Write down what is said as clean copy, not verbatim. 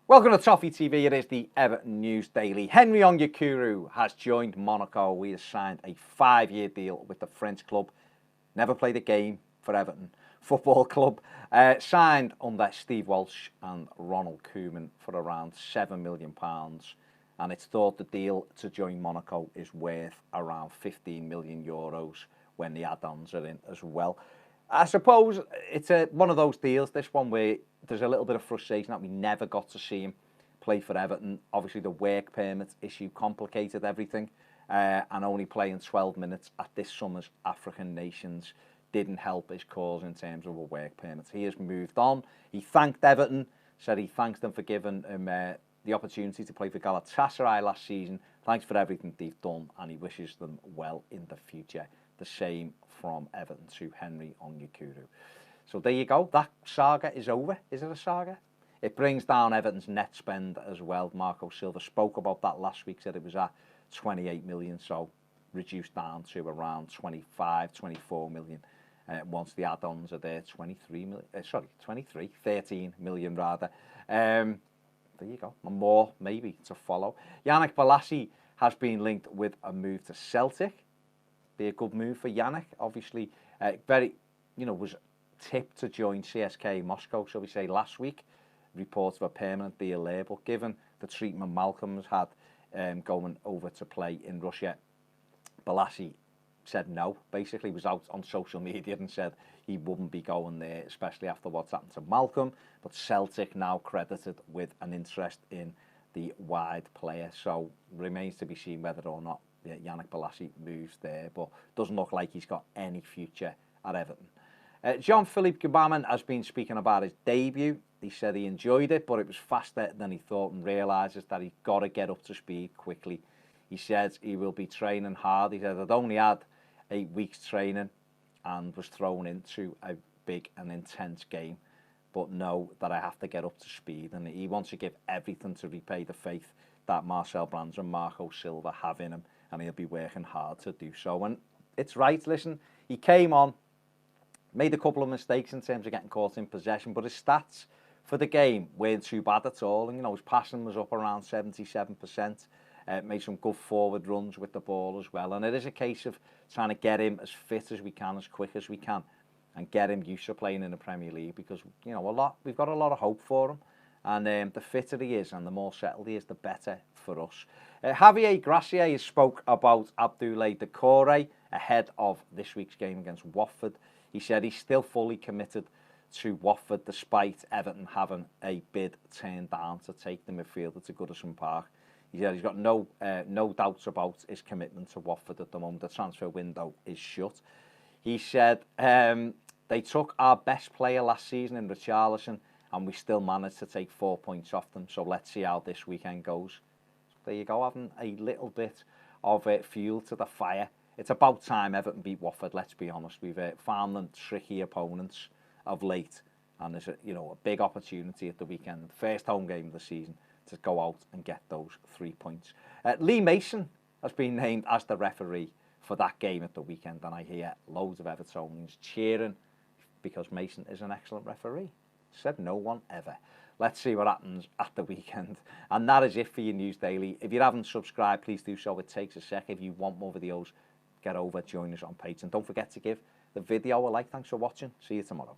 Welcome to Toffee TV. It is the Everton News Daily. Henry Onyekuru has joined Monaco. He has signed a 5-year deal with the French club. Never played a game for Everton Football Club. Signed under Steve Walsh and Ronald Koeman for around £7 million. And it's thought the deal to join Monaco is worth around €15 million when the add-ons are in as well. I suppose it's one of those deals, this one, where there's a little bit of frustration that we never got to see him play for Everton. Obviously, the work permit issue complicated everything, and only playing 12 minutes at this summer's African Nations didn't help his cause in terms of a work permit. He has moved on. He thanked Everton, said he thanks them for giving him the opportunity to play for Galatasaray last season. Thanks for everything they've done, and he wishes them well in the future. The same from Everton to Henry Onyekuru. So there you go. That saga is over. Is it a saga? It brings down Everton's net spend as well. Marco Silva spoke about that last week, said it was at 28 million, so reduced down to around 25, 24 million. Once the add-ons are there, 13 million rather. There you go. And more maybe to follow. Yannick Bolasie has been linked with a move to Celtic. Be a good move for Yannick. Obviously, was tipped to join CSK Moscow, shall we say, last week. Reports of a permanent deal there, but given the treatment Malcolm has had going over to play in Russia, Bolasie said no. Basically, was out on social media and said he wouldn't be going there, especially after what's happened to Malcolm. But Celtic now credited with an interest in the wide player, so remains to be seen whether or not Yannick Bolasie moves there, but doesn't look like he's got any future at Everton. Jean-Philippe Gbamin has been speaking about his debut. He said he enjoyed it, but it was faster than he thought, and realises that he's got to get up to speed quickly. He says he will be training hard. He said, I'd only had 8 weeks training and was thrown into a big and intense game, but know that I have to get up to speed, and he wants to give everything to repay the faith that Marcel Brands and Marco Silva have in him, and he'll be working hard to do so. And it's right, listen, he came on, made a couple of mistakes in terms of getting caught in possession, but his stats for the game weren't too bad at all. And, his passing was up around 77%, made some good forward runs with the ball as well. And it is a case of trying to get him as fit as we can, as quick as we can, and get him used to playing in the Premier League, because, we've got a lot of hope for him. And the fitter he is and the more settled he is, the better for us. Javier Gracia has spoke about Abdoulaye Doucouré ahead of this week's game against Watford. He said he's still fully committed to Watford, despite Everton having a bid turned down to take the midfielder to Goodison Park. He said he's got no doubts about his commitment to Watford at the moment. The transfer window is shut. He said they took our best player last season in Richarlison, and we still managed to take 4 points off them. So let's see how this weekend goes. There you go, having a little bit of fuel to the fire. It's about time Everton beat Watford, let's be honest. We've found them tricky opponents of late, and there's a big opportunity at the weekend, first home game of the season, to go out and get those 3 points. Lee Mason has been named as the referee for that game at the weekend, and I hear loads of Evertonians cheering because Mason is an excellent referee. Said no one ever. Let's see what happens at the weekend. And that is it for your News Daily. If you haven't subscribed, please do so. It takes a sec. If you want more videos, get over, join us on Patreon. Don't forget to give the video a like. Thanks for watching. See you tomorrow.